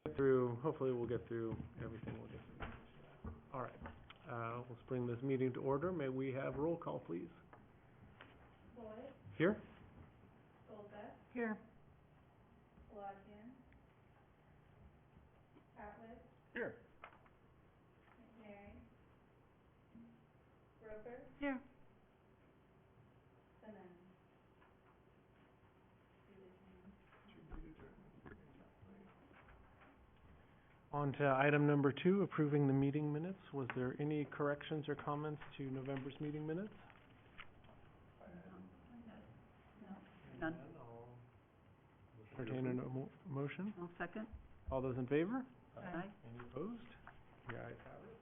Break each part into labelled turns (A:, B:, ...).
A: Hopefully we'll get through everything we'll get through. All right. Let's bring this meeting to order. May we have roll call, please?
B: Boyd,
A: Here.
B: Golda,
C: Here.
B: Lodgian, Atwood,
A: Here.
B: McNary, Roper,
C: Here.
B: Simmons.
A: On to item number 2, approving the meeting minutes. Was there any corrections or comments to November's meeting minutes?
C: None.
A: Entertain a motion.
C: I'll second.
A: All those in favor?
C: Aye.
A: Any opposed? The ayes have it.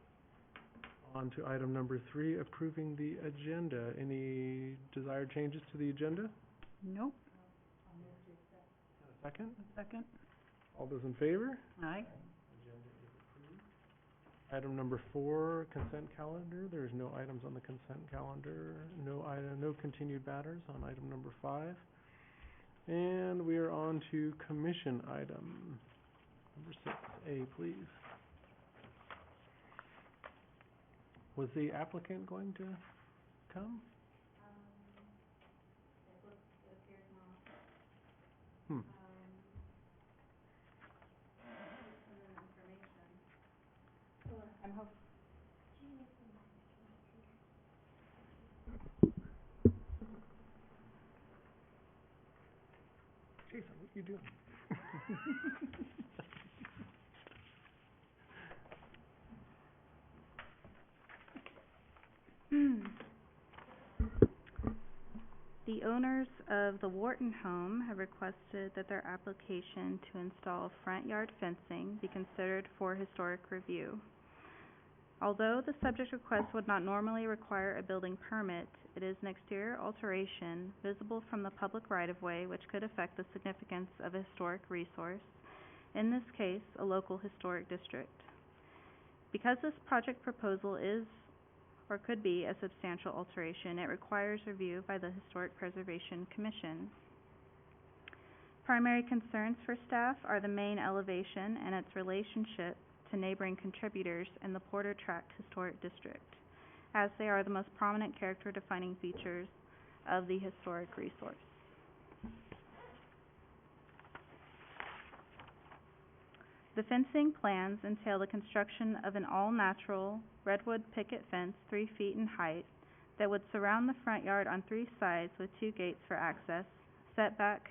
A: On to item number 3, approving the agenda. Any desired changes to the agenda?
C: Nope.
A: A second?
C: Second.
A: All those in favor?
C: Aye.
A: Agenda is approved. Item number 4, consent calendar. There's no items on the consent calendar. No continued matters on item number 5. And we are on to commission item. Number 6A, please. Was the applicant going to come?
B: It appears not.
A: Hmm.
B: Some information. I'm hoping.
A: Jason, what are you doing?
D: The owners of the Wharton home have requested that their application to install front yard fencing be considered for historic review. Although the subject request would not normally require a building permit, it is an exterior alteration visible from the public right-of-way which could affect the significance of a historic resource, in this case, a local historic district. Because this project proposal is or could be a substantial alteration, it requires review by the Historic Preservation Commission. Primary concerns for staff are the main elevation and its relationship to neighboring contributors in the Porter Tract Historic District, as they are the most prominent character-defining features of the historic resource. The fencing plans entail the construction of an all-natural redwood picket fence 3 feet in height that would surround the front yard on 3 sides with 2 gates for access, set back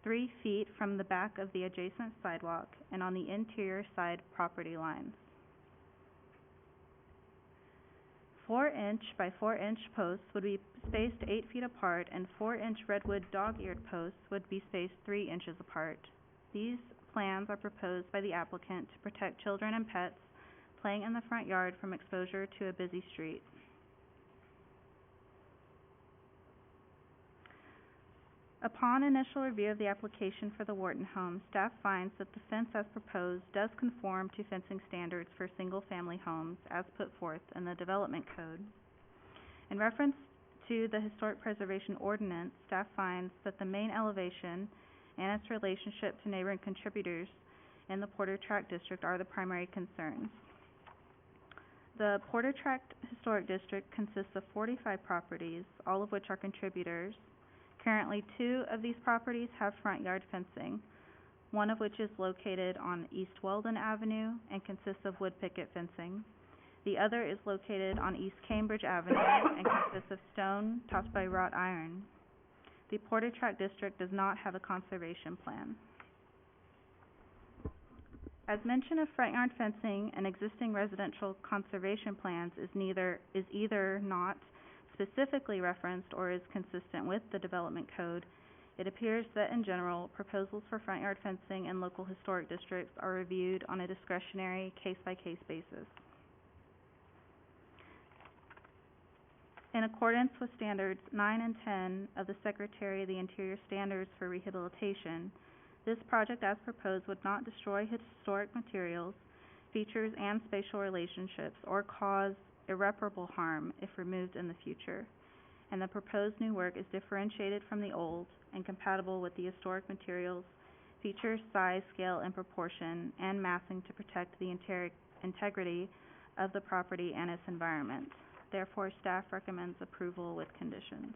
D: 3 feet from the back of the adjacent sidewalk and on the interior side property lines. 4-inch by 4-inch posts would be spaced 8 feet apart, and 4-inch redwood dog-eared posts would be spaced 3 inches apart. These plans are proposed by the applicant to protect children and pets playing in the front yard from exposure to a busy street. Upon initial review of the application for the Wharton home, staff finds that the fence as proposed does conform to fencing standards for single-family homes as put forth in the Development Code. In reference to the Historic Preservation Ordinance, staff finds that the main elevation and its relationship to neighboring contributors in the Porter Tract District are the primary concerns. The Porter Tract Historic District consists of 45 properties, all of which are contributors. Currently, 2 of these properties have front yard fencing, one of which is located on East Weldon Avenue and consists of wood picket fencing. The other is located on East Cambridge Avenue and consists of stone topped by wrought iron. The Porter Tract District does not have a conservation plan. As mention of front yard fencing and existing residential conservation plans is either not specifically referenced or is consistent with the Development Code, it appears that in general, proposals for front yard fencing in local historic districts are reviewed on a discretionary case-by-case basis. In accordance with Standards 9 and 10 of the Secretary of the Interior Standards for Rehabilitation, this project as proposed would not destroy historic materials, features, and spatial relationships or cause irreparable harm if removed in the future, and the proposed new work is differentiated from the old and compatible with the historic materials features, size, scale, and proportion, and massing to protect the integrity of the property and its environment. Therefore, staff recommends approval with conditions.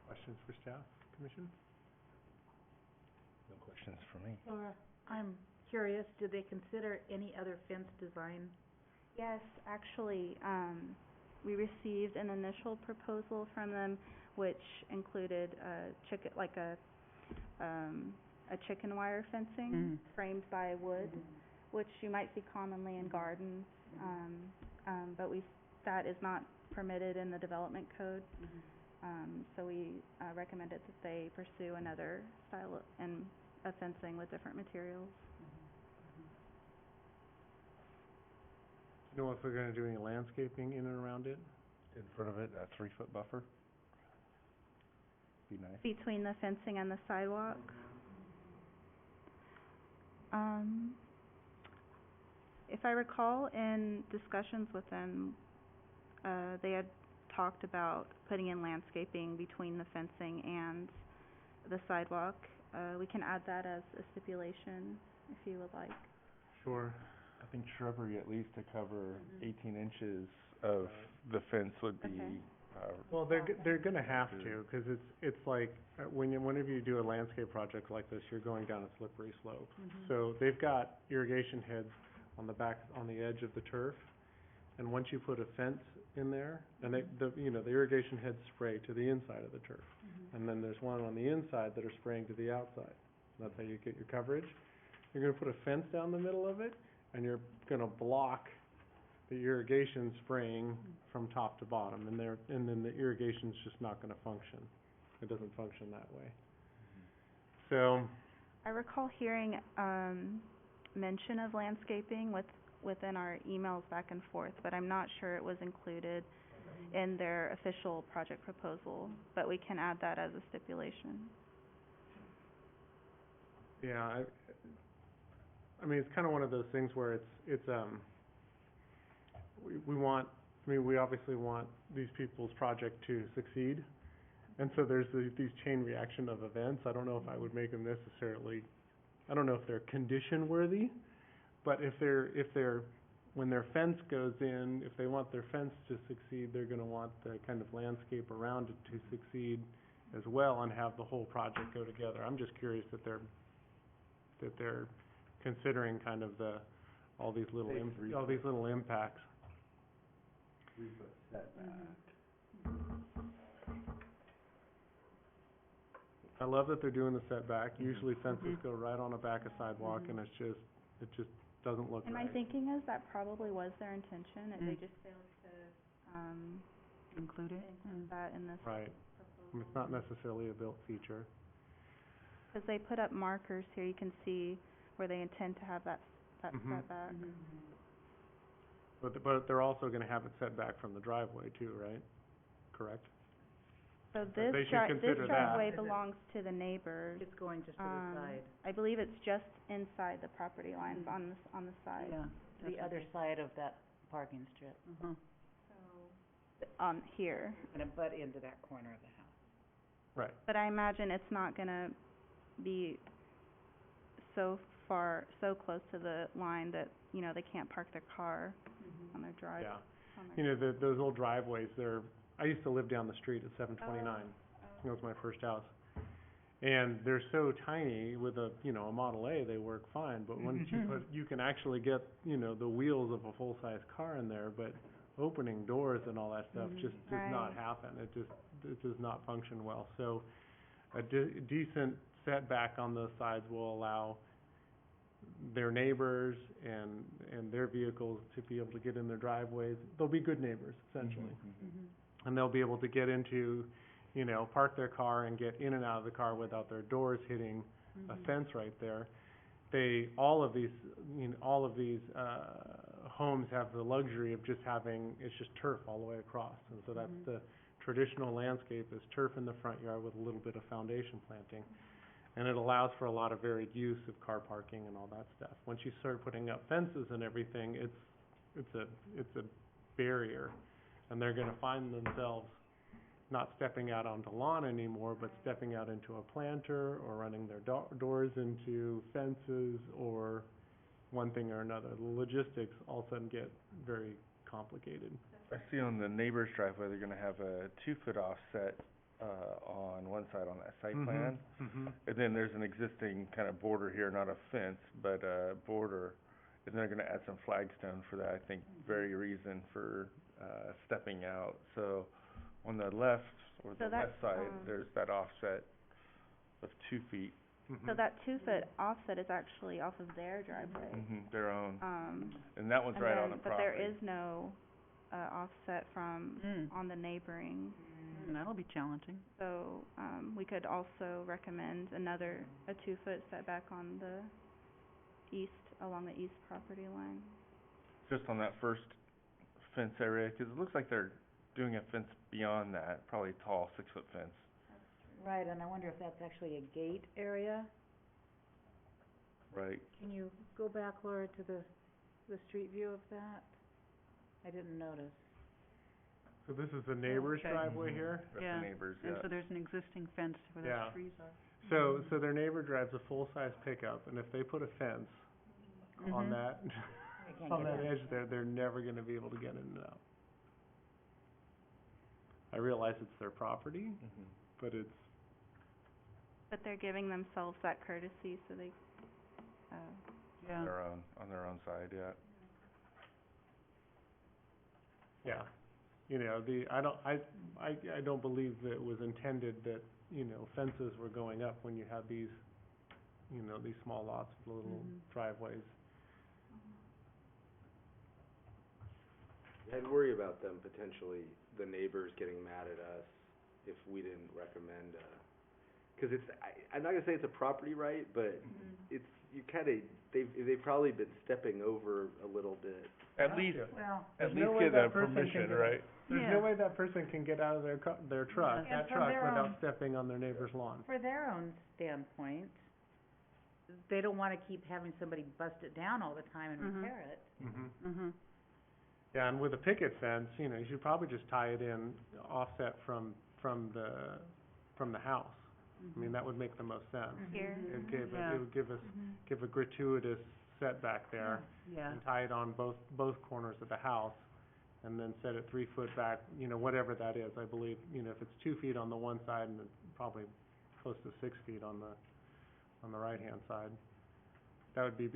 A: Questions for staff, commission?
E: No questions for me.
C: Laura, I'm curious, did they consider any other fence design?
D: Yes, actually, we received an initial proposal from them, which included a chicken wire fencing framed by wood, which you might see commonly in gardens, but that is not permitted in the development code. So we recommended that they pursue another style of fencing with different materials.
A: Do you know if we're gonna do any landscaping in and around it?
E: In front of it, a 3-foot buffer. Be nice.
D: Between the fencing and the sidewalk? If I recall in discussions with them, they had talked about putting in landscaping between the fencing and the sidewalk. We can add that as a stipulation if you would like.
A: Sure.
E: I think shrubbery at least to cover 18 inches of the fence would be,
D: Okay.
A: Well, they're gonna have to, 'cause it's like, whenever you do a landscape project like this, you're going down a slippery slope. So they've got irrigation heads on the edge of the turf, and once you put a fence in there, and the irrigation heads spray to the inside of the turf. And then there's one on the inside that are spraying to the outside. That's how you get your coverage. You're gonna put a fence down the middle of it, and you're gonna block the irrigation spraying from top to bottom, and then the irrigation's just not gonna function. It doesn't function that way. So,
D: I recall hearing mention of landscaping within our emails back and forth, but I'm not sure it was included in their official project proposal, but we can add that as a stipulation.
A: yeah, I mean, it's kinda one of those things where we obviously want these people's project to succeed. And so there's these chain reaction of events. I don't know if I would make them necessarily, I don't know if they're condition worthy, but when their fence goes in, if they want their fence to succeed, they're gonna want the kind of landscape around it to succeed as well and have the whole project go together. I'm just curious that they're considering kind of all these little impacts.
E: 3-foot setback.
A: I love that they're doing the setback. Usually fences go right on the back of sidewalk, and it just doesn't look
D: And
A: right.
D: my thinking is that probably was their intention, and they just failed to,
C: Include it?
D: include that in this
A: Right.
D: proposal.
A: It's not necessarily a built feature.
D: 'Cause they put up markers here, you can see where they intend to have that setback.
A: But they're also gonna have it set back from the driveway too, right? Correct?
D: So
A: They
D: this
A: should consider that.
D: driveway belongs to the neighbors.
C: It's going just to the side.
D: I believe it's just inside the property lines on the side.
C: Yeah.
F: The other side of that parking strip.
D: Here.
F: Gonna butt into that corner of the house.
A: Right.
D: But I imagine it's not gonna be so close to the line that, they can't park their car on their drive.
A: Yeah.
D: on their-
A: You know, those old driveways, I used to live down the street at 729. That was my first house. And they're so tiny with a Model A, they work fine, but once you can actually get, the wheels of a full-size car in there, but opening doors and all that stuff just does not
D: Right.
A: happen. It does not function well. So a decent setback on those sides will allow their neighbors and their vehicles to be able to get in their driveways. They'll be good neighbors, essentially. And they'll be able to get into, park their car and get in and out of the car without their doors hitting a fence right there. All of these homes have the luxury of just it's just turf all the way across. And so that's the traditional landscape is turf in the front yard with a little bit of foundation planting. And it allows for a lot of varied use of car parking and all that stuff. Once you start putting up fences and everything, it's a barrier. And they're gonna find themselves not stepping out onto lawn anymore, but stepping out into a planter or running their doors into fences or one thing or another. The logistics all of a sudden get very complicated.
E: I see on the neighbor's driveway, they're gonna have a 2-foot offset, on one side on that site plan.
A: Mm-hmm.
E: And then there's an existing kind of border here, not a fence, but a border. And they're gonna add some flagstone for that, I think, very reason for, stepping out. So, on the left, or
D: So
E: the
D: that,
E: west side, there's that offset of 2 feet.
D: So that 2-foot offset is actually off of their driveway.
E: Their own.
D: Um,
E: And that one's
D: and
E: right on
D: then,
E: the
D: but there
E: property.
D: is no, offset from, on the neighboring.
F: That'll be challenging.
D: So, we could also recommend a 2-foot setback on the east, along the east property line.
E: Just on that first fence area, 'cause it looks like they're doing a fence beyond that, probably a tall 6-foot fence.
F: Right, and I wonder if that's actually a gate area?
E: Right.
C: Can you go back, Laura, to the street view of that? I didn't notice.
A: So this is the neighbor's
F: Okay.
A: driveway here?
E: That's
F: Yeah.
E: the neighbors,
F: And
E: yeah.
F: so there's an existing fence where
A: Yeah.
F: those trees are.
A: So their neighbor drives a full-size pickup, and if they put a fence on that,
F: They can't
A: on
F: get
A: that
F: in.
A: edge there, they're never gonna be able to get in and out. I realize it's their property, but it's,
D: But they're giving themselves that courtesy, so they,
F: Yeah.
E: On their own side, yeah.
A: yeah. You know, I don't believe that it was intended that, you know, fences were going up when you had these, you know, these small lots with little driveways.
G: I'd worry about them potentially, the neighbors getting mad at us if we didn't recommend, 'cause I'm not gonna say it's a property right, but it's, you kinda, they've probably been stepping over a little bit.
E: At least,
F: Well,
E: at
A: There's no
E: least
A: way
E: get
A: that
E: a
A: person can
E: permission,
A: get-
E: right?
A: There's
F: Yeah.
A: no way that person can get out of their truck,
F: And
A: that
F: from
A: truck,
F: their
A: without
F: own-
A: stepping on their neighbor's lawn.
F: for their own standpoint, they don't wanna keep having somebody bust it down all the time and repair it.
A: Mm-hmm. Yeah, and with a picket fence, you know, you should probably just tie it in offset from the house. I mean, that would make the most sense.
D: here.
A: It would give a gratuitous setback there,
F: Yeah.
A: and tie it on both corners of the house, and then set it 3 foot back, you know, whatever that is, I believe, you know, if it's 2 feet on the one side and probably close to 6 feet on the right-hand side. That would be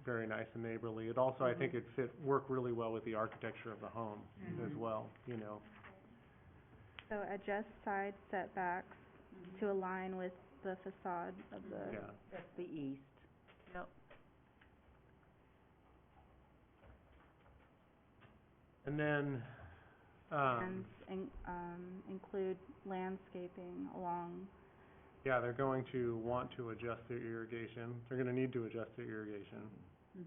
A: very nice and neighborly. It also, I think it'd work really well with the architecture of the home as well, you know.
D: So adjust side setbacks to align with the facade of the.
A: Yeah.
F: That's the east. Yep.
A: And then,
D: And, include landscaping along,
A: yeah, they're going to want to adjust their irrigation. They're gonna need to adjust their irrigation.
F: And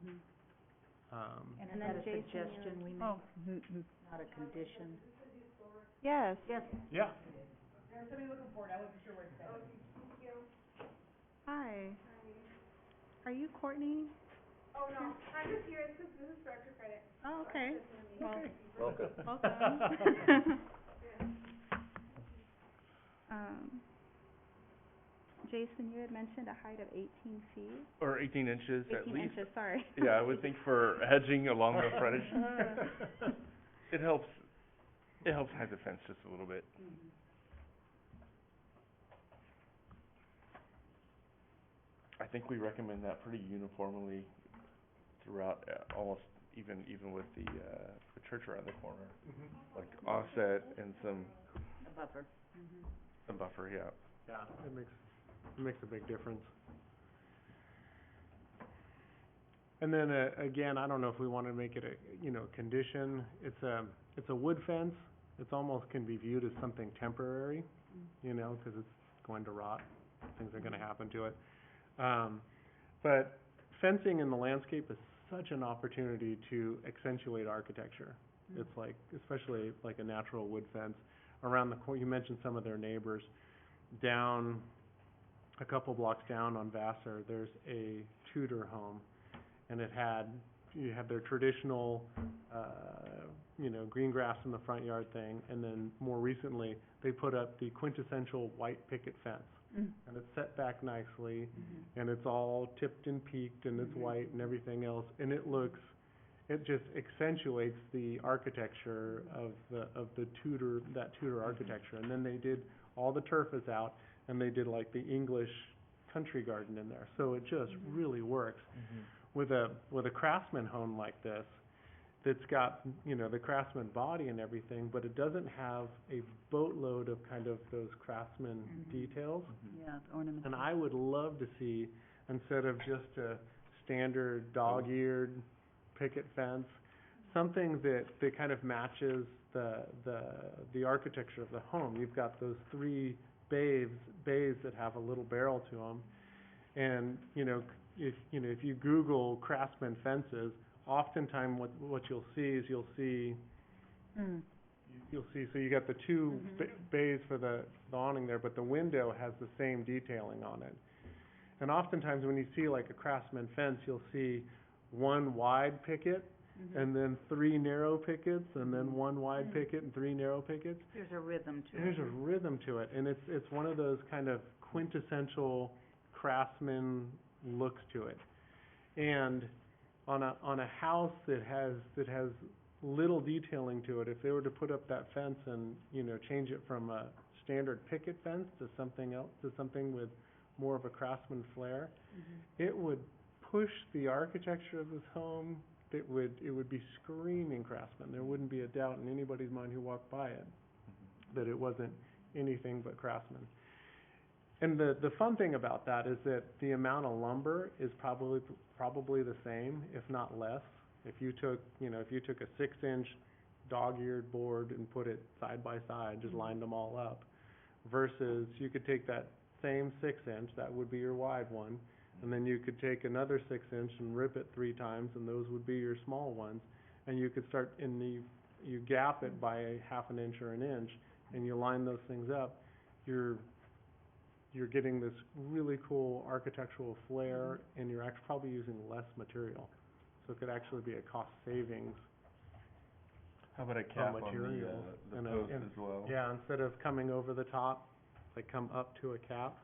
F: is
D: And
F: that
D: then
F: a
D: Jason,
F: suggestion we make,
B: Oh.
F: not a condition?
D: yes.
F: Yes.
A: Yeah.
D: Hi. Are you Courtney?
B: Oh, no, I'm just here, this is Director Credit.
D: Oh, okay. Well,
G: Welcome.
D: welcome. Jason, you had mentioned a height of 18 feet?
E: Or 18 inches at
D: 18
E: least.
D: inches, sorry.
E: Yeah, I would think for hedging along the frontage. It helps hide the fence just a little bit. I think we recommend that pretty uniformly throughout, almost even with the church around the corner. Like offset and some
F: A buffer.
E: buffer, yeah.
A: Yeah, it makes a big difference. And then, again, I don't know if we wanna make it a, you know, condition. It's a wood fence. It's almost can be viewed as something temporary, you know, 'cause it's going to rot. Things are gonna happen to it. But fencing in the landscape is such an opportunity to accentuate architecture. It's like, especially like a natural wood fence around the you mentioned some of their neighbors down a couple blocks down on Vassar, there's a Tudor home, and you had their traditional, green grass in the front yard thing, and then more recently, they put up the quintessential white picket fence.
C: Mm.
A: And it's set back nicely, and it's all tipped and peaked, and it's white and everything else, and it just accentuates the architecture of the Tudor, that Tudor architecture. And then they did, all the turf is out, and they did like the English country garden in there, so it just really works. With a Craftsman home like this, that's got, the Craftsman body and everything, but it doesn't have a boatload of kind of those Craftsman details.
C: Yeah, it's ornamental.
A: And I would love to see, instead of just a standard dog-eared picket fence, something that kind of matches the architecture of the home. You've got those three bays that have a little barrel to them, and if you Google Craftsman fences, oftentimes what you'll see so you got the two bays for the awning there, but the window has the same detailing on it. And oftentimes when you see like a Craftsman fence, you'll see one wide picket, and then three narrow pickets, and then one wide picket and three narrow pickets.
F: There's a rhythm to it.
A: There's a rhythm to it, and it's one of those kind of quintessential Craftsman looks to it. And on a house that has little detailing to it, if they were to put up that fence and, change it from a standard picket fence to something else, to something with more of a Craftsman flair, it would push the architecture of this home. It would be screaming Craftsman. There wouldn't be a doubt in anybody's mind who walked by it that it wasn't anything but Craftsman. And the fun thing about that is that the amount of lumber is probably the same, if not less. If you took a 6-inch dog-eared board and put it side by side, just lined them all up, versus you could take that same 6-inch, that would be your wide one, and then you could take another 6-inch and rip it 3 times, and those would be your small ones. And you could start you gap it by a half an inch or an inch, and you line those things up. You're getting this really cool architectural flair, and you're actually probably using less material. So it could actually be a cost savings.
E: How about a cap on
A: material
E: the
A: and
E: post as well?
A: Yeah, instead of coming over the top, like come up to a cap.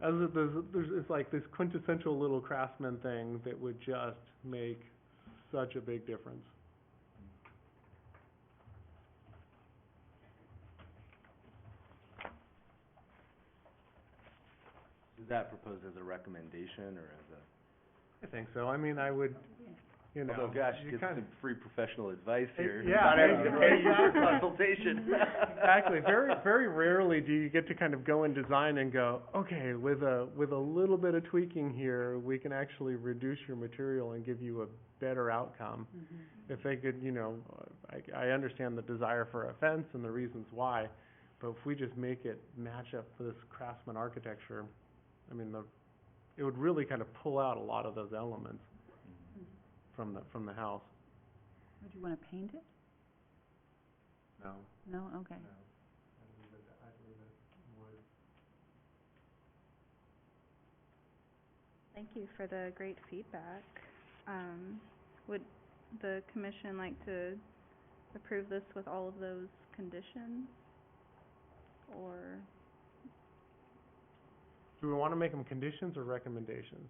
A: It's like this quintessential little Craftsman thing that would just make such a big difference.
G: Is that proposed as a recommendation or as a?
A: I think so. I mean, I would,
G: Although, gosh,
A: you
G: get
A: kind
G: some free professional advice here.
A: Yeah,
G: Not having to pay you for
A: exactly.
G: consultation.
A: Exactly. Very rarely do you get to kind of go in design and go, okay, with a little bit of tweaking here, we can actually reduce your material and give you a better outcome. If they could, I understand the desire for a fence and the reasons why, but if we just make it match up for this Craftsman architecture, I mean, it would really kind of pull out a lot of those elements from the house.
C: Would you wanna paint it?
A: No.
C: No? Okay.
A: I'd leave it wood.
D: Thank you for the great feedback. Would the commission like to approve this with all of those conditions? Or,
A: Do we want to make them conditions or recommendations?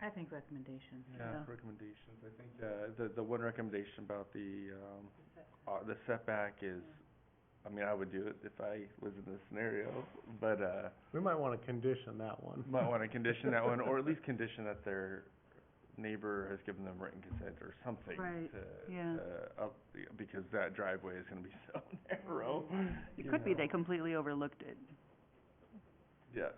F: I think recommendations.
E: Yeah, recommendations. I think the one recommendation about the setback is, I mean, I would do it if I was in this scenario, but,
A: We might want to condition that one.
E: might wanna condition that one, or at least condition that their neighbor has given them written consent or something
C: Right,
E: to,
C: yeah.
E: because that driveway is gonna be so narrow.
C: It
E: you
C: could be
E: know.
C: they completely overlooked it.
E: Yeah,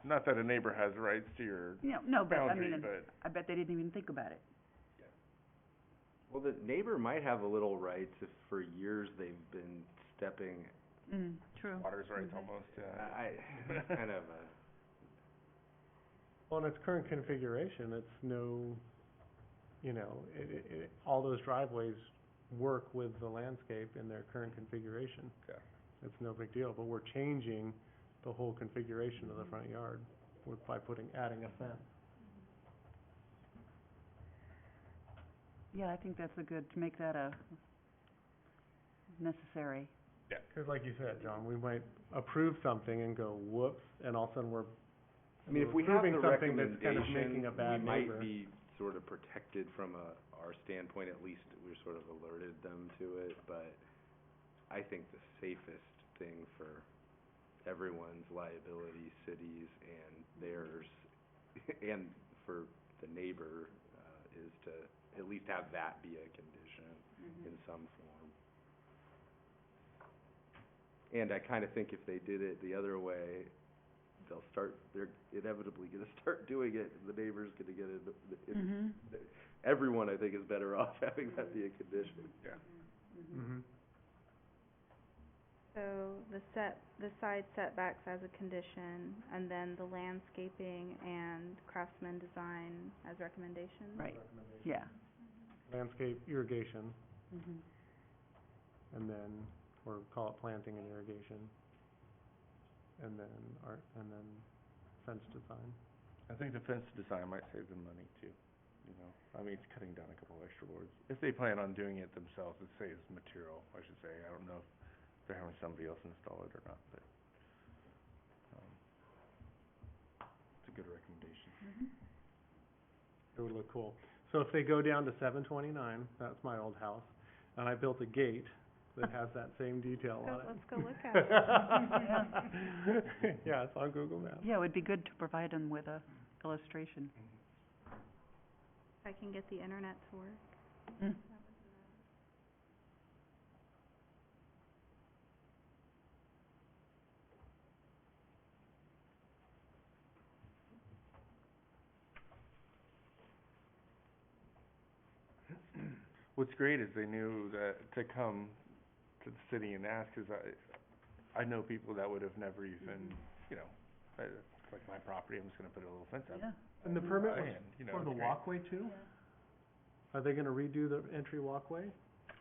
E: not that a neighbor has rights to your
C: No, but I
E: boundary,
C: mean,
E: but,
C: I bet they didn't even think about it.
G: Well, the neighbor might have a little rights if for years they've been stepping,
C: True.
E: water's rights almost, yeah.
G: kind of
A: Well, in its current configuration, it's no, all those driveways work with the landscape in their current configuration.
E: Yeah.
A: It's no big deal, but we're changing the whole configuration of the front yard by adding a fence.
H: Yeah, I think that's to make that a necessary.
A: Yeah. 'Cause like you said, John, we might approve something and go, whoops, and all of a sudden we're
G: I mean, if we have the
A: approving something that's kind of making
G: recommendation,
A: a bad
G: we might
A: neighbor.
G: be sort of protected from our standpoint, at least we're sort of alerted them to it, but I think the safest thing for everyone's liability, cities and theirs, and for the neighbor, is to at least have that be a condition in some form. And I kinda think if they did it the other way, they're inevitably gonna start doing it, and the neighbor's gonna get it. Everyone, I think, is better off having that be a condition.
E: Yeah.
A: Mhm.
D: So the side setbacks as a condition, and then the landscaping and craftsman design as recommendations?
H: Right, yeah.
A: Landscape, irrigation,
H: Mhm.
A: and then, or call it planting and irrigation. And then fence design.
E: I think the fence design might save them money too, you know, I mean, it's cutting down a couple extra boards. If they plan on doing it themselves, it saves material, I should say, I don't know if they're having somebody else install it or not, but, it's a good recommendation.
A: It would look cool. So if they go down to 729, that's my old house, and I built a gate that has that same detail on it.
D: Let's go look at
A: it. Yeah, it's on Google Maps.
H: Yeah, it would be good to provide them with a illustration.
D: If I can get the internet to work.
H: Mm.
E: What's great is they knew that to come to the city and ask, 'cause I know people that would have never even, you know, it's like my property, I'm just gonna put a little fence up.
H: Yeah.
A: And the permit was
E: And, you know,
A: for the
E: it's great.
A: walkway too? Are they gonna redo the entry walkway?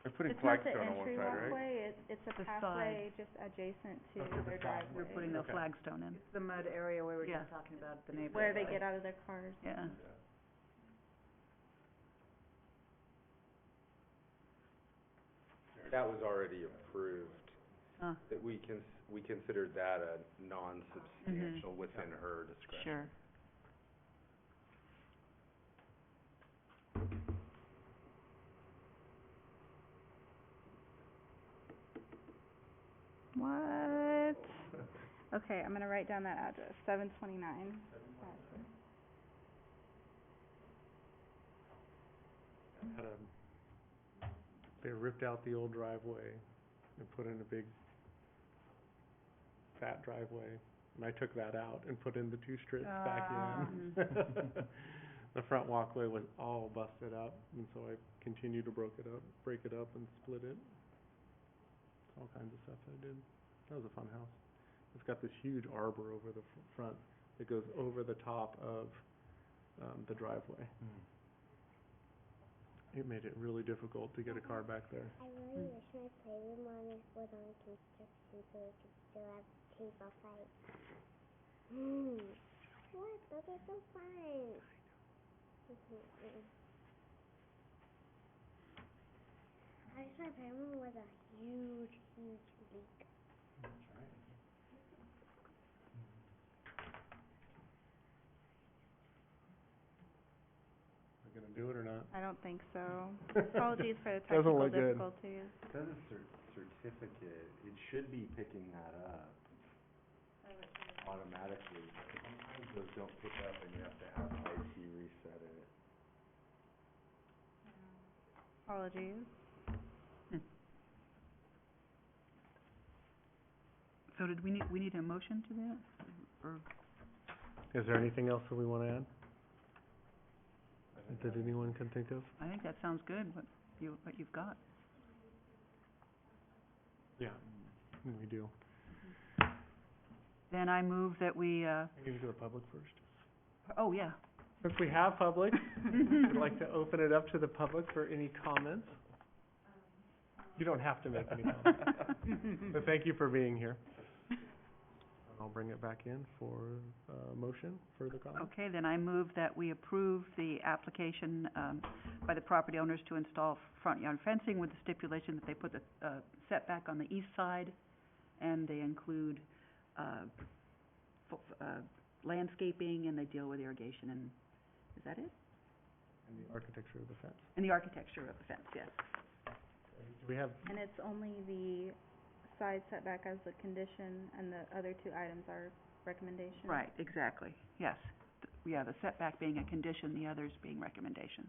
E: They're putting
D: It's not the
E: flagstone on one
D: entry
E: side, right?
D: walkway, it's a
H: The
D: pathway just adjacent to
A: Okay, the
D: their
A: side.
D: driveway.
H: We're putting the
A: Okay.
H: flagstone in.
F: It's the mud area where we were
H: Yeah.
F: just talking about the neighborhood.
D: Where they get out of their cars.
H: Yeah.
G: That was already approved,
H: Huh,
G: that we considered that a non-substantial within her discretion.
H: sure.
D: What? Okay, I'm gonna write down that address, 729.
A: They ripped out the old driveway and put in a big fat driveway, and I took that out and put in the two strips back in. The front walkway was all busted up, and so I continued to break it up and split it. All kinds of stuff I did. That was a fun house. It's got this huge arbor over the front that goes over the top of the driveway. It made it really difficult to get a car back there.
I: I really wish my playroom was on construction so we could still have table fights. What? Those are so fun. I wish my playroom was a huge, huge leak.
A: Are we gonna do it or not?
D: I don't think so. Apologies for the
A: Doesn't
D: technical
A: look good.
D: difficulties.
G: It says a certificate, it should be picking that up automatically, but sometimes those don't pick up and you have to have IT reset it.
D: Apologies.
H: So did we need a motion to that? Or,
A: Is there anything else that we wanna add? That anyone can think of?
H: I think that sounds good, what you've got.
A: Yeah, we do.
H: Then I move that we,
A: I need to go to public first.
H: oh, yeah.
A: Since we have public, I'd like to open it up to the public for any comments. You don't have to make any comments, but thank you for being here. I'll bring it back in for, motion, further comment.
H: Okay, then I move that we approve the application, by the property owners to install front yard fencing with the stipulation that they put the, setback on the east side, and they include, landscaping, and they deal with irrigation, and, is that it?
A: And the architecture of the fence.
H: And the architecture of the fence, yes.
A: Do we have,
D: And it's only the side setback as a condition, and the other two items are recommendations?
H: Right, exactly, yes. Yeah, the setback being a condition, the others being recommendations.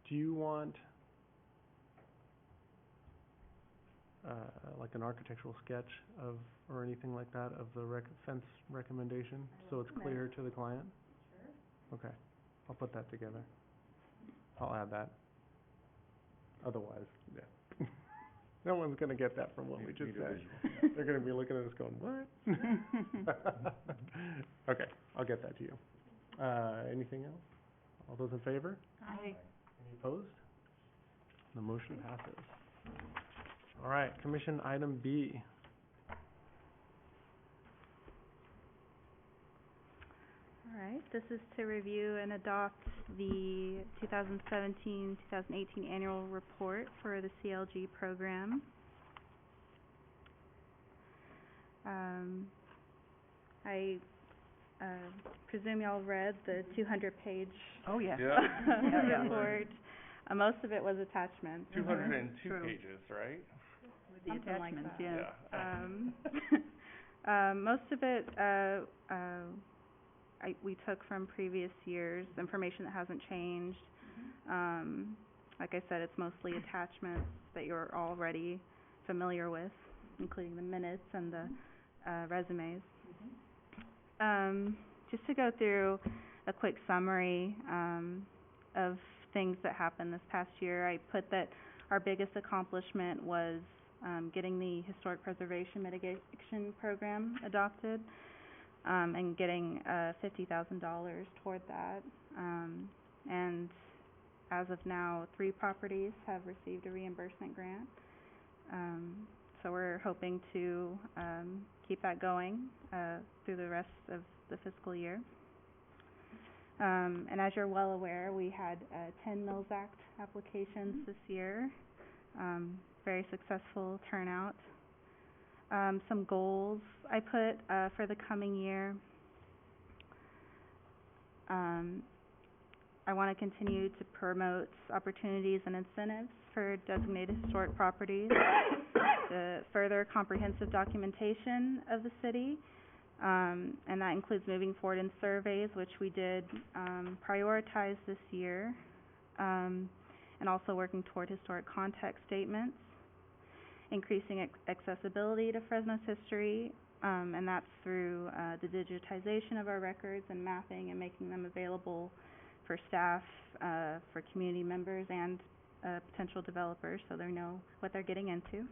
A: do you want, like an architectural sketch of, or anything like that, of the fence recommendation, so it's clear to the client? Sure. Okay, I'll put that together. I'll add that. Otherwise, yeah. No one's gonna get that from what we just said. They're gonna be looking at us going, what? Okay, I'll get that to you. Anything else? All those in favor?
H: Aye.
A: Any opposed? The motion passes. All right, commission item B.
D: All right, this is to review and adopt the 2017-2018 annual report for the CLG program. I presume y'all read the 200-page
H: Oh, yes.
E: Yeah.
D: report. Most of it was attachments.
E: 202
H: True.
E: pages, right?
H: With the
D: Something like
H: attachments,
D: that.
H: yeah.
D: Most of it, we took from previous years, information that hasn't changed. Like I said, it's mostly attachments that you're already familiar with, including the minutes and the resumes. Just to go through a quick summary of things that happened this past year, I put that our biggest accomplishment was getting the historic preservation mitigation program adopted, and getting $50,000 toward that. And as of now, 3 properties have received a reimbursement grant. So we're hoping to keep that going through the rest of the fiscal year. And as you're well aware, we had 10 Mills Act applications this year. Very successful turnout. Some goals I put for the coming year. I want to continue to promote opportunities and incentives for designated historic properties, the further comprehensive documentation of the city, and that includes moving forward in surveys, which we did prioritize this year, and also working toward historic context statements, increasing accessibility to Fresno's history, and that's through the digitization of our records and mapping and making them available for staff, for community members and potential developers, so they know what they're getting into.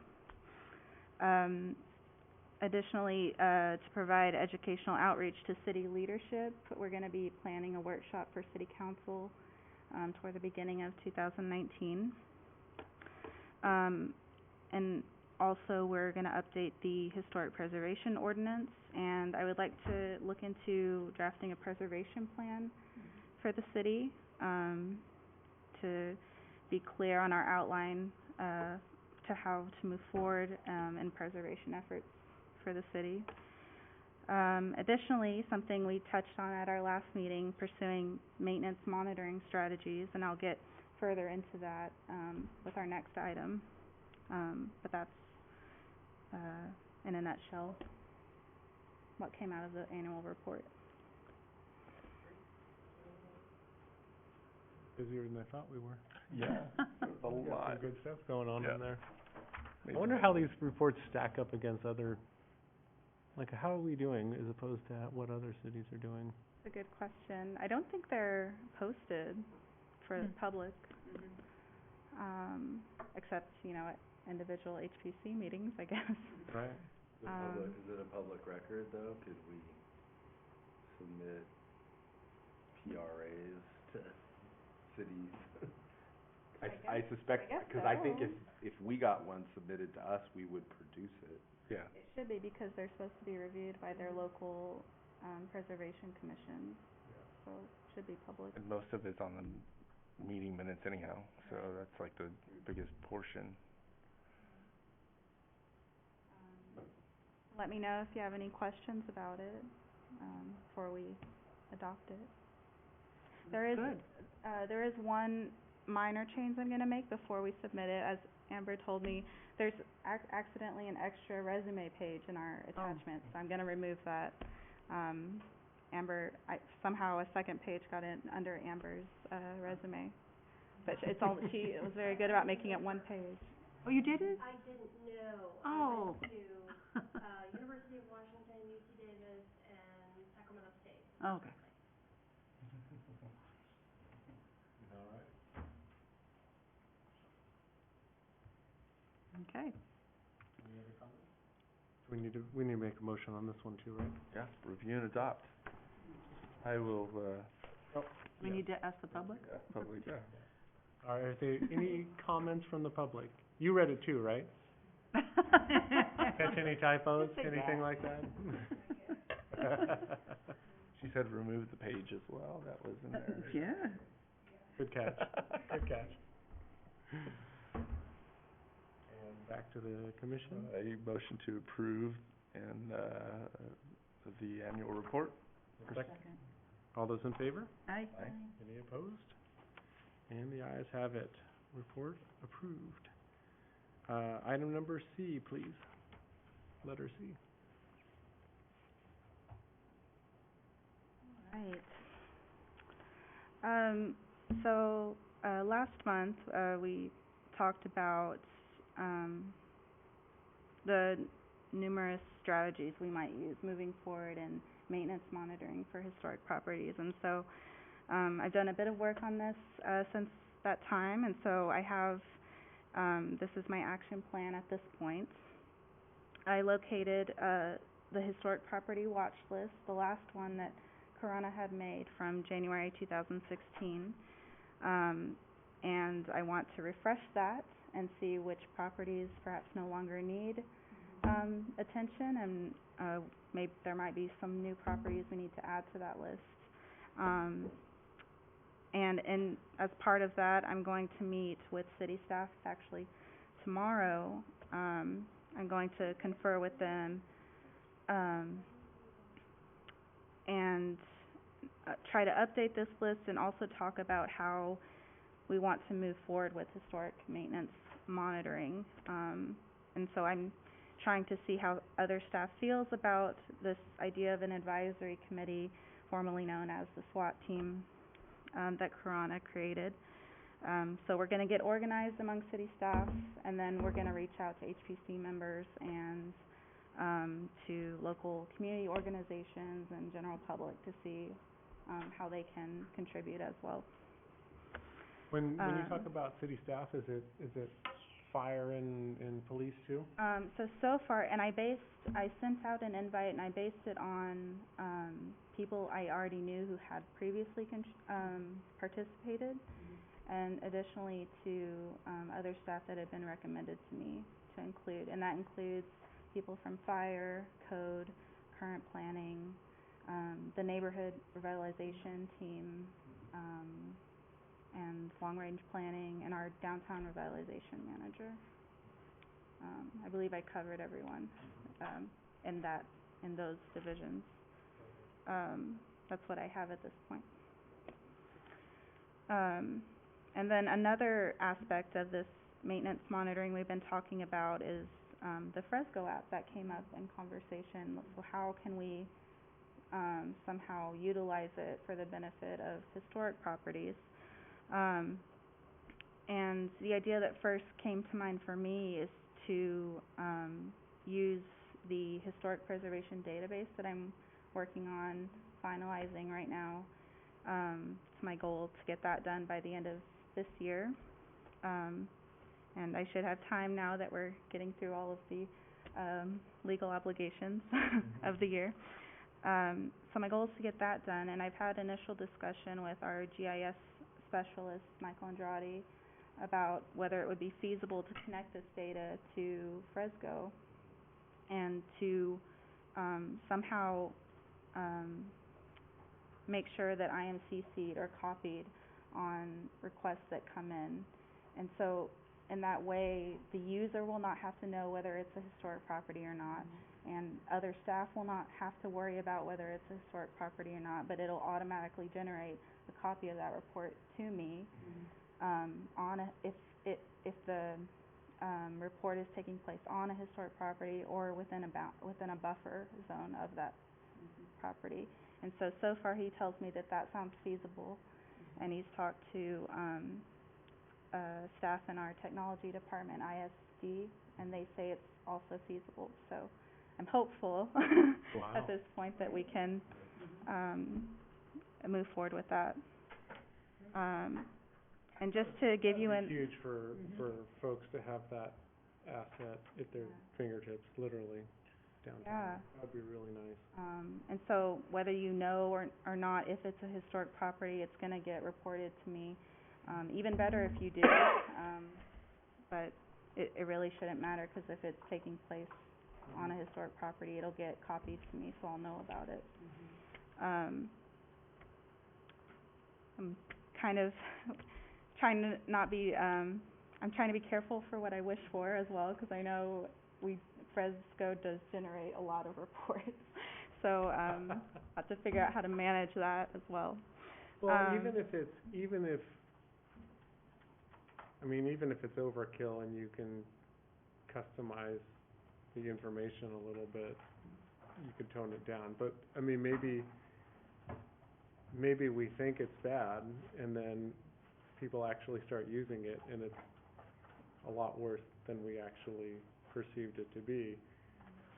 D: Additionally, to provide educational outreach to city leadership, we're going to be planning a workshop for city council toward the beginning of 2019. And also, we're going to update the historic preservation ordinance, and I would like to look into drafting a preservation plan for the city, to be clear on our outline to how to move forward in preservation efforts for the city. Additionally, something we touched on at our last meeting, pursuing maintenance monitoring strategies, and I'll get further into that with our next item. But that's, in a nutshell, what came out of the annual report.
A: Busier than I thought we were.
E: Yeah, there's a
A: We got
E: lot.
A: some good stuff going on
E: Yeah.
A: in there. I wonder how these reports stack up against other, like, how are we doing as opposed to what other cities are doing?
D: It's a good question. I don't think they're posted for the public, except, at individual HPC meetings, I guess.
A: Right.
G: Is it a public record, though? Could we submit PRAs to cities? I suspect,
D: guess
G: because I think
D: so.
G: if if we got one submitted to us, we would produce it.
E: Yeah.
D: It should be because they're supposed to be reviewed by their local, preservation commission, so it should be public.
E: And most of it's on the meeting minutes anyhow, so that's like the biggest portion.
D: Let me know if you have any questions about it, before we adopt it. There is,
H: Good.
D: there is one minor change I'm gonna make before we submit it. As Amber told me, there's accidentally an extra resume page in our attachment, so I'm gonna remove that. Amber, somehow a second page got in under Amber's, resume. But it's all, she was very good about making it one page.
H: Oh, you did it?
I: I didn't know.
H: Oh.
I: I went to, University of Washington, UC Davis, and Sacramento State.
H: Oh, okay. Okay.
A: We need to make a motion on this one too, right?
E: Yeah, review and adopt. I will,
H: We need to ask the public?
E: public, yeah.
A: Are there any comments from the public? You read it too, right? Catch any typos, anything like that?
E: She said remove the page as well, that was in there.
H: Yeah.
A: Good catch, good catch. And back to the commission.
E: A motion to approve and, the annual report.
A: Second. All those in favor?
H: Aye.
E: Aye.
A: Any opposed? And the ayes have it. Report approved. Item number C, please. Letter C.
D: Right. So, last month, we talked about, the numerous strategies we might use moving forward in maintenance monitoring for historic properties. And so, I've done a bit of work on this, since that time, and so I have, this is my action plan at this point. I located, the historic property watch list, the last one that Corona had made from January 2016. And I want to refresh that and see which properties perhaps no longer need, attention, and, maybe there might be some new properties we need to add to that list. And as part of that, I'm going to meet with city staff actually tomorrow. I'm going to confer with them, and try to update this list and also talk about how we want to move forward with historic maintenance monitoring. And so I'm trying to see how other staff feels about this idea of an advisory committee, formerly known as the SWAT team, that Corona created. So we're going to get organized among city staff, and then we're going to reach out to HPC members and to local community organizations and general public to see how they can contribute as well.
A: When you talk about city staff, is it fire and police too?
D: So far, and I sent out an invite, and I based it on people I already knew who had previously participated, and additionally to other staff that had been recommended to me to include, and that includes people from fire, code, current planning, the neighborhood revitalization team, and long-range planning, and our downtown revitalization manager. I believe I covered everyone in those divisions. That's what I have at this point. And then another aspect of this maintenance monitoring we've been talking about is the Fresco app that came up in conversation. So how can we somehow utilize it for the benefit of historic properties? And the idea that first came to mind for me is to use the historic preservation database that I'm working on finalizing right now. It's my goal to get that done by the end of this year. And I should have time now that we're getting through all of the legal obligations of the year. So my goal is to get that done, and I've had initial discussion with our GIS specialist, Michael Andrade, about whether it would be feasible to connect this data to Fresco and to, somehow, make sure that I am CC'd or copied on requests that come in. And so, in that way, the user will not have to know whether it's a historic property or not, and other staff will not have to worry about whether it's a historic property or not, but it'll automatically generate a copy of that report to me, on a, if the, report is taking place on a historic property or within a buffer zone of that property. And so far he tells me that that sounds feasible, and he's talked to, staff in our technology department, ISD, and they say it's also feasible, so I'm hopeful at this point that we can, move forward with that. And just to give you
A: That'd be huge for folks to have that asset at their fingertips, literally, downtown.
D: Yeah.
A: That'd be really nice.
D: And so whether you know or not, if it's a historic property, it's gonna get reported to me. Even better if you do, but it really shouldn't matter, 'cause if it's taking place on a historic property, it'll get copied to me, so I'll know about it. I'm kind of trying to not be, I'm trying to be careful for what I wish for as well, 'cause I know Fresco does generate a lot of reports. So, have to figure out how to manage that as well.
A: Well, even if it's overkill and you can customize the information a little bit, you could tone it down. But, I mean, maybe we think it's bad, and then people actually start using it, and it's a lot worse than we actually perceived it to be.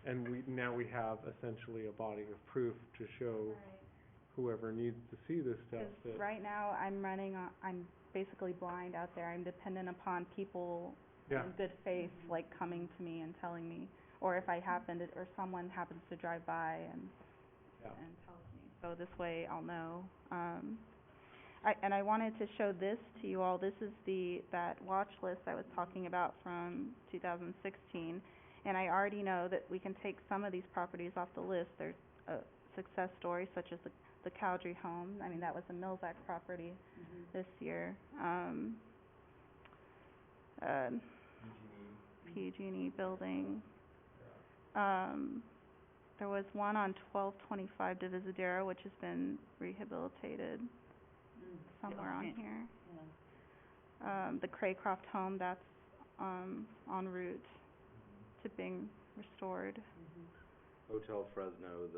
A: And now we have essentially a body of proof to show whoever needs to see this stuff that...
D: 'Cause right now, I'm basically blind out there. I'm dependent upon people in good faith, like, coming to me and telling me, or if I happen to, or someone happens to drive by and tells me. So this way I'll know. I wanted to show this to you all. This is that watch list I was talking about from 2016. And I already know that we can take some of these properties off the list. There's success stories such as the Cowdrey home. I mean, that was a Mills Act property this year. PG&E building. There was one on 1225 Divisadero, which has been rehabilitated somewhere on here. The Craycroft home, that's en route to being restored.
G: Hotel Fresno,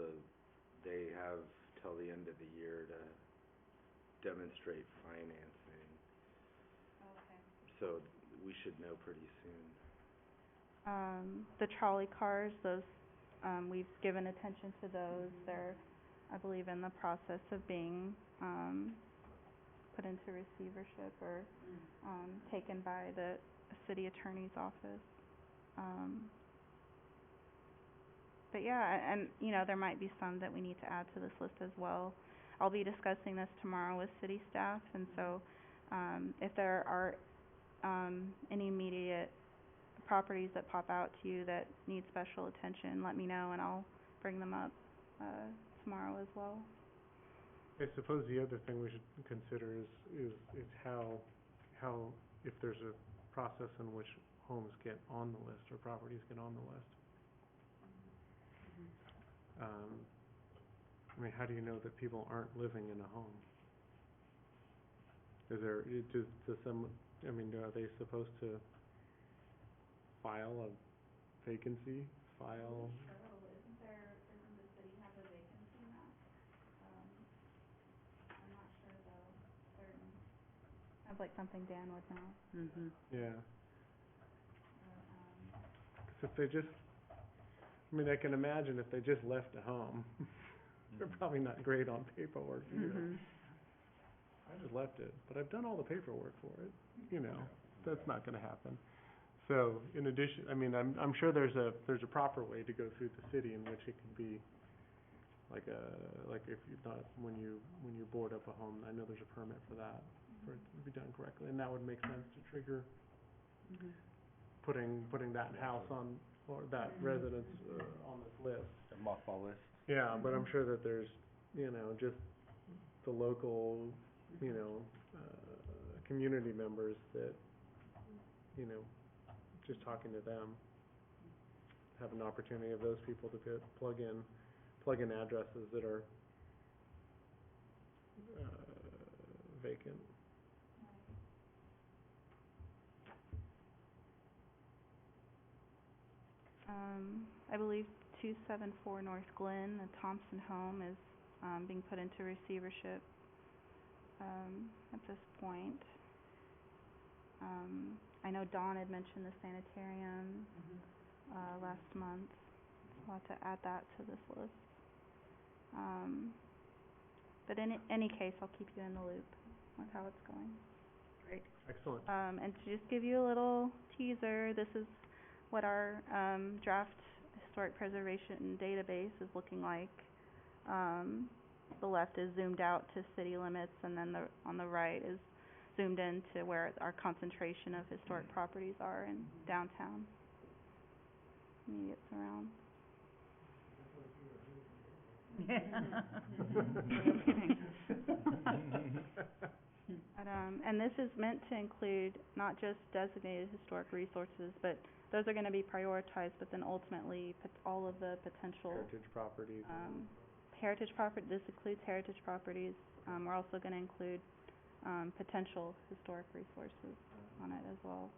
G: they have till the end of the year to demonstrate financing. So we should know pretty soon.
D: The trolley cars, those, we've given attention to those. They're, I believe, in the process of being, put into receivership or, taken by the city attorney's office. But yeah, and, there might be some that we need to add to this list as well. I'll be discussing this tomorrow with city staff, and so, if there are, any immediate properties that pop out to you that need special attention, let me know and I'll bring them up, tomorrow as well.
A: I suppose the other thing we should consider is how, if there's a process in which homes get on the list or properties get on the list. I mean, how do you know that people aren't living in a home? Are they supposed to file a vacancy,
D: Isn't the city have a vacancy map? I'm not sure though, certain. Sounds like something Dan would know.
A: Yeah. 'Cause if they just, I can imagine if they just left a home, they're probably not great on paperwork either. I just left it, but I've done all the paperwork for it, that's not gonna happen. So, in addition, I'm sure there's a proper way to go through the city in which it can be like if you're not, when you board up a home, I know there's a permit for that. for it to be done correctly, and that would make sense to trigger
F: Mm-hmm.
A: putting that house on, or that residence, on this list.
E: A mothball list.
A: Yeah, but I'm sure that there's, just the local, community members that, just talking to them, have an opportunity of those people to plug in addresses that are, vacant.
D: I believe 274 North Glen, the Thompson home, is, being put into receivership, at this point. I know Dawn had mentioned the sanitarium, last month. I'll have to add that to this list. But in any case, I'll keep you in the loop with how it's going.
F: Great.
A: Excellent.
D: And to just give you a little teaser, this is what our draft historic preservation database is looking like. The left is zoomed out to city limits, and then on the right is zoomed in to where our concentration of historic properties are in downtown. Immediate surround. And this is meant to include not just designated historic resources, but those are going to be prioritized, but then ultimately all of the potential
A: Heritage properties.
D: This includes heritage properties. We're also going to include potential historic resources on it as well.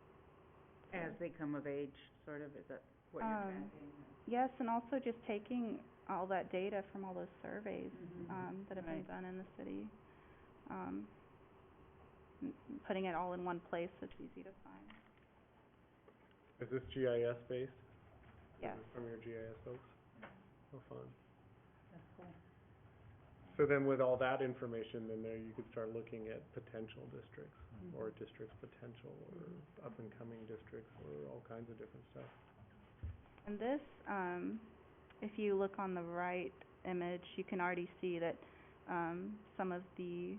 F: As they come of age, sort of, is that what you're tracking?
D: Yes, and also just taking all that data from all those surveys that have been done in the city, putting it all in one place so it's easy to find.
A: Is this GIS based?
D: Yes.
A: Is this from your GIS folks? Oh, fun.
F: That's cool.
A: So then with all that information, then there you could start looking at potential districts, or districts potential, or up and coming districts, or all kinds of different stuff.
D: And this, if you look on the right image, you can already see that some of the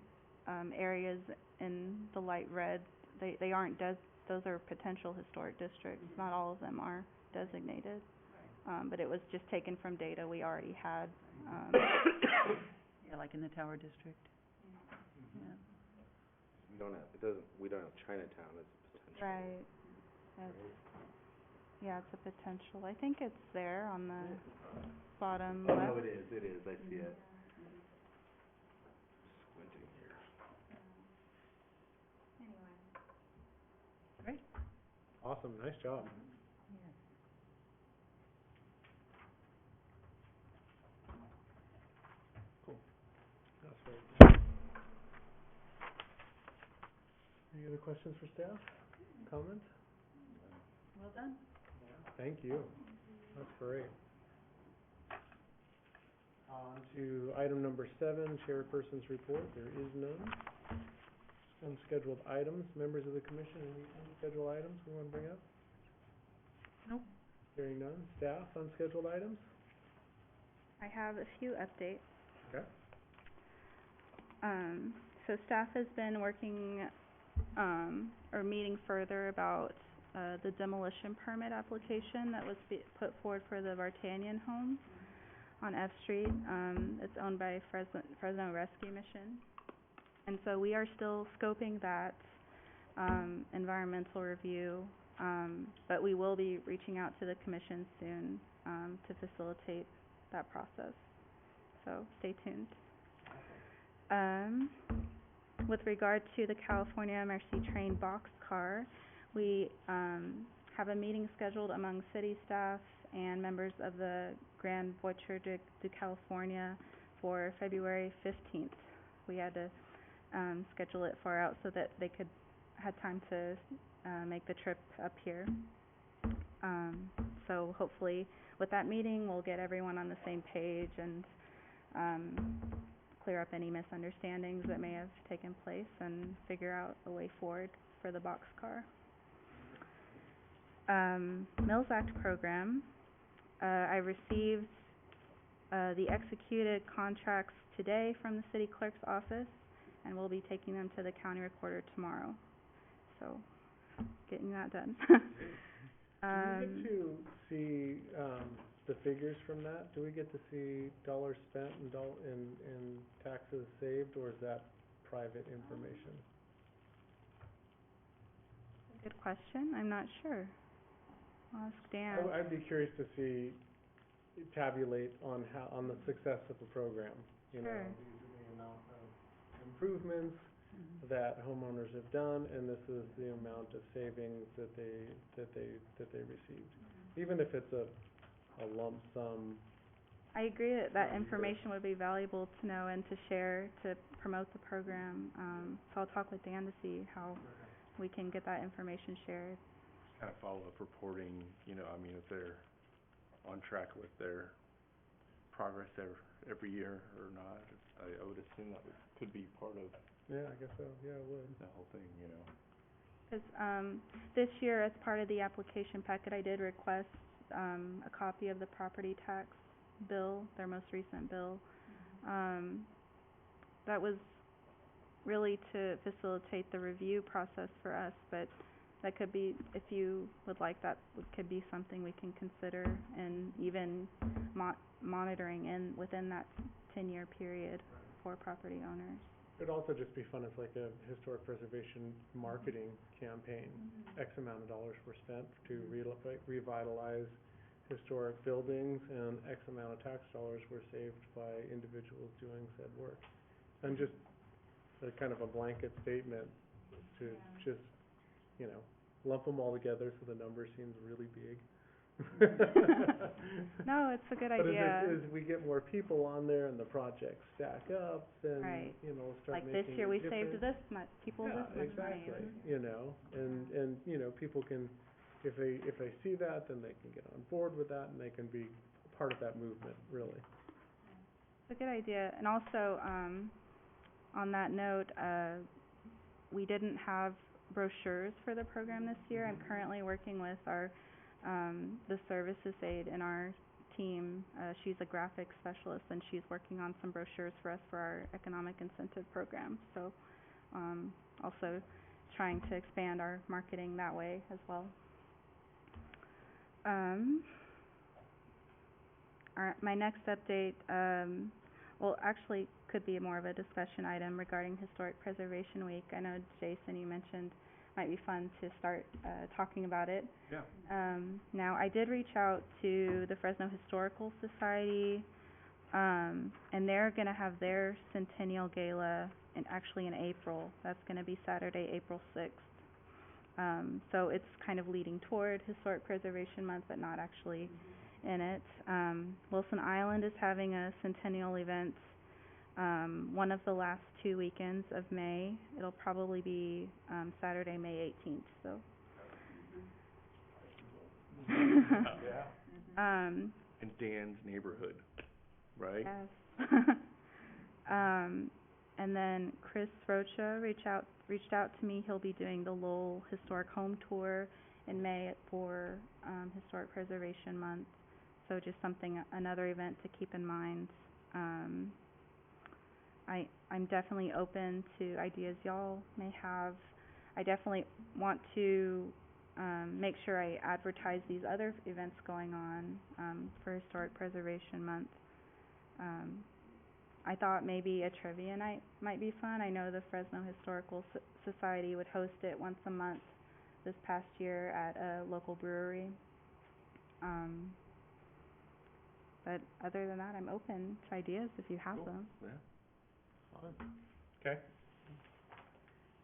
D: areas in the light red, they aren't those are potential historic districts. Not all of them are designated. But it was just taken from data we already had.
H: Yeah, like in the Tower District. Yeah.
G: We don't have Chinatown as a potential.
D: Right. Yeah, it's a potential. I think it's there on the bottom left.
G: No, it is, I see it. Squinting here.
D: Anyway.
H: Great.
A: Awesome, nice job. Cool. That's great. Any other questions for staff? Comments?
F: Well done.
A: Thank you. That's great. On to item number 7, chairperson's report. There is none. Unscheduled items. Members of the commission, any unscheduled items we want to bring up?
F: Nope.
A: Hearing none. Staff, unscheduled items?
D: I have a few updates.
A: Okay.
D: So staff has been working, or meeting further about the demolition permit application that was put forward for the Vartanian home on F Street. It's owned by Fresno Rescue Mission. And so we are still scoping that environmental review, but we will be reaching out to the commission soon to facilitate that process. So stay tuned. With regard to the California Mercy Train boxcar, we have a meeting scheduled among city staff and members of the Grand Voiture de California for February 15th. We had to schedule it far out so that they had time to make the trip up here. So hopefully with that meeting we'll get everyone on the same page and clear up any misunderstandings that may have taken place and figure out a way forward for the boxcar. Mills Act program. I received the executed contracts today from the city clerk's office, and we'll be taking them to the county recorder tomorrow. So, getting that done.
A: Do we get to see, the figures from that? Do we get to see dollars spent and taxes saved, or is that private information?
D: Good question, I'm not sure. I'll ask Dan.
A: I'd be curious to see, tabulate on the success of the program. You know,
D: Sure.
A: these are the amount of improvements that homeowners have done, and this is the amount of savings that they received. Even if it's a lump sum.
D: I agree that information would be valuable to know and to share to promote the program. So I'll talk with Dan to see how we can get that information shared.
E: Kind of follow-up reporting, you know, I mean, if they're on track with their progress every year or not. I would assume that could be part of
A: Yeah, I guess so. Yeah, it would.
E: the whole thing, you know.
D: 'Cause, this year, as part of the application packet, I did request, a copy of the property tax bill, their most recent bill. That was really to facilitate the review process for us, but that could be, if you would like, could be something we can consider, and even monitoring within that 10-year period for property owners.
A: It'd also just be fun as like a historic preservation marketing campaign. X amount of dollars were spent to revitalize historic buildings, and X amount of tax dollars were saved by individuals doing said work. And just a kind of a blanket statement to just, you know, lump them all together so the number seems really big.
D: No, it's a good
A: But
D: idea.
A: as we get more people on there and the projects stack up, then,
D: Right.
A: you know, start
D: Like
A: making
D: this year, we
A: a difference.
D: saved this much, people this much money.
A: Exactly, you know, and, you know, people can, if they see that, then they can get on board with that, and they can be part of that movement, really.
D: It's a good idea. And also, on that note, we didn't have brochures for the program this year. I'm currently working with our, the services aide in our team. She's a graphic specialist, and she's working on some brochures for us for our economic incentive program. So, also trying to expand our marketing that way as well. My next update, well, actually could be more of a discussion item regarding Historic Preservation Week. I know, Jason, you mentioned might be fun to start talking about it.
E: Yeah.
D: Now, I did reach out to the Fresno Historical Society, and they're gonna have their Centennial Gala actually in April. That's gonna be Saturday, April 6th. So it's kind of leading toward Historic Preservation Month, but not actually in it. Wilson Island is having a centennial event, one of the last 2 weekends of May. It'll probably be, Saturday, May 18th, so.
E: Yeah. In Dan's neighborhood, right?
D: Yes. And then Chris Rocha reached out to me. He'll be doing the Lowell Historic Home Tour in May for Historic Preservation Month. So just another event to keep in mind. I'm definitely open to ideas y'all may have. I definitely want to make sure I advertise these other events going on for Historic Preservation Month. I thought maybe a trivia night might be fun. I know the Fresno Historical Society would host it once a month this past year at a local brewery. But other than that, I'm open to ideas if you have them.
E: Yeah. Fun.
A: Okay.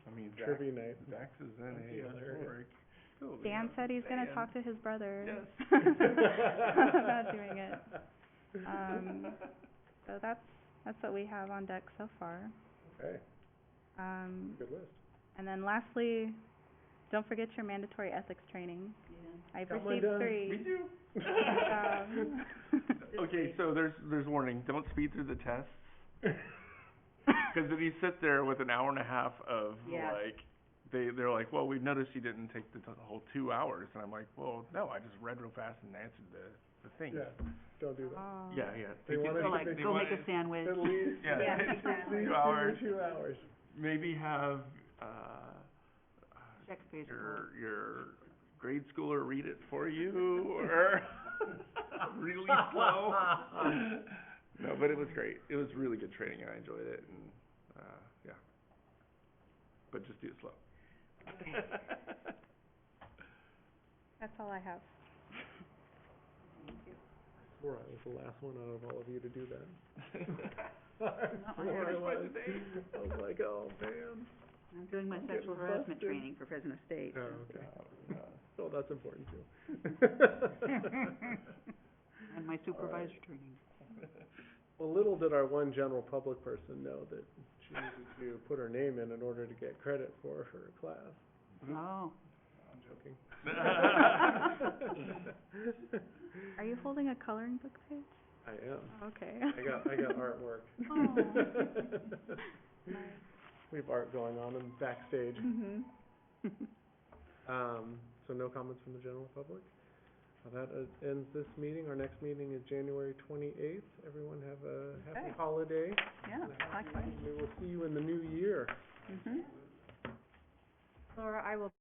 E: I mean,
A: Trivia night.
E: Zax is in a historic.
D: Dan said he's gonna talk to his brother
E: Yes.
D: about doing it. So that's what we have on deck so far.
A: Okay, good list.
D: And then lastly, don't forget your mandatory ethics training. I've
A: Got mine
D: received
A: done.
D: 3.
E: Me too. Okay, so there's warning, don't speed through the tests. Cause then you sit there with an hour and a half of like, they're like, well, we've noticed you didn't take the whole 2 hours, and I'm like, well, no, I just read real fast and answered the things.
A: Yeah, don't do that.
D: Oh.
E: Yeah.
A: They
E: Take it-
A: wanna-
H: Go like,
E: they
H: go
E: wanna-
H: make a sandwich.
A: At least,
E: Yeah.
A: at least
E: 2 hours.
A: 2 hours.
E: maybe have,
H: Check-based
E: your grade schooler read it for you, or really slow. No, but it was great. It was really good training, and I enjoyed it, and, yeah. But just do it slow.
D: That's all I have.
A: I swore I was the last one out of all of you to do that.
H: I
A: swore I was. I was like, oh, man.
H: I'm doing my
A: I'm
H: sexual
A: getting
H: harassment
A: busted.
H: training for Fresno State.
A: Oh, okay. Oh, that's important too.
H: And my supervisor training.
A: Well, little did our one general public person know that she needed to put her name in order to get credit for her class.
H: Oh.
A: I'm joking.
D: Are you holding a coloring book page?
A: I am.
D: Okay.
A: I got artwork.
D: Oh. Nice.
A: We have art going on in backstage. So no comments from the general public? That ends this meeting. Our next meeting is January 28th. Everyone have a happy
H: Okay.
A: holiday.
H: Yeah, likewise.
A: We will see you in the new year.
D: Laura, I will